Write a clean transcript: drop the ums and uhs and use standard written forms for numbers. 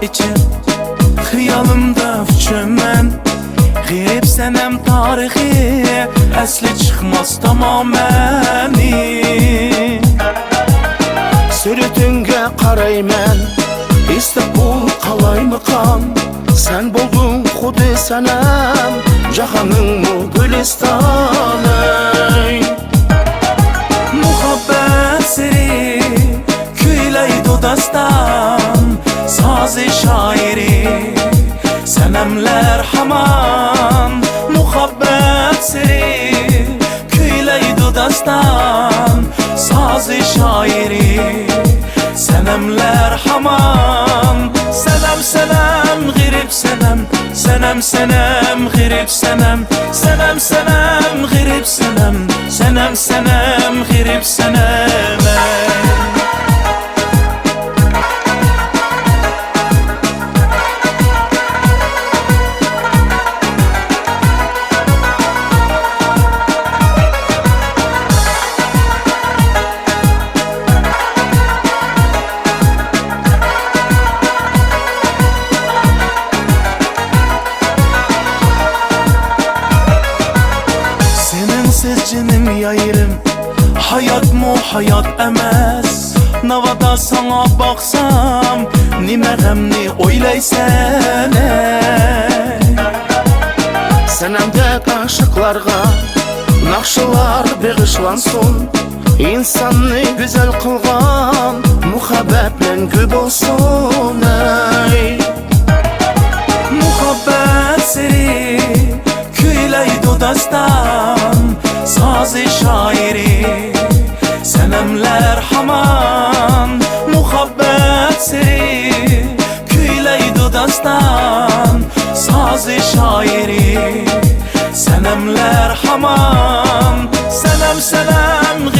içip Xiyalımda çömen Girip senem tarihi Əsli çıxmaz tamaməni Sürütünge qarayman İstanbul qalaymıqan Sen buldun xudi senem Cahanın mu gülistanı Muhabbet siri Küyleydu dastan Sazı şairi Senemler haman Muhabbet siri Küyleydu dastan Sazı şairi Senemler haman Senem senem girip senem Senem senem girip senem Senem senem girip senem Senem senem girip senem Cinim yayırım Hayat mu hayat emas Navada sana baksam Nimeremni oylaysan Senemdek aşıklarga Nakşılar bağışlansın İnsanı güzel kılgan Muhabbetle güp olsun Muhabbet siri Küyleydu dastan Sazı şairi Senemler haman Muhabbet siri Küyleydu dastan Sazı şairi Senemler haman Senem senem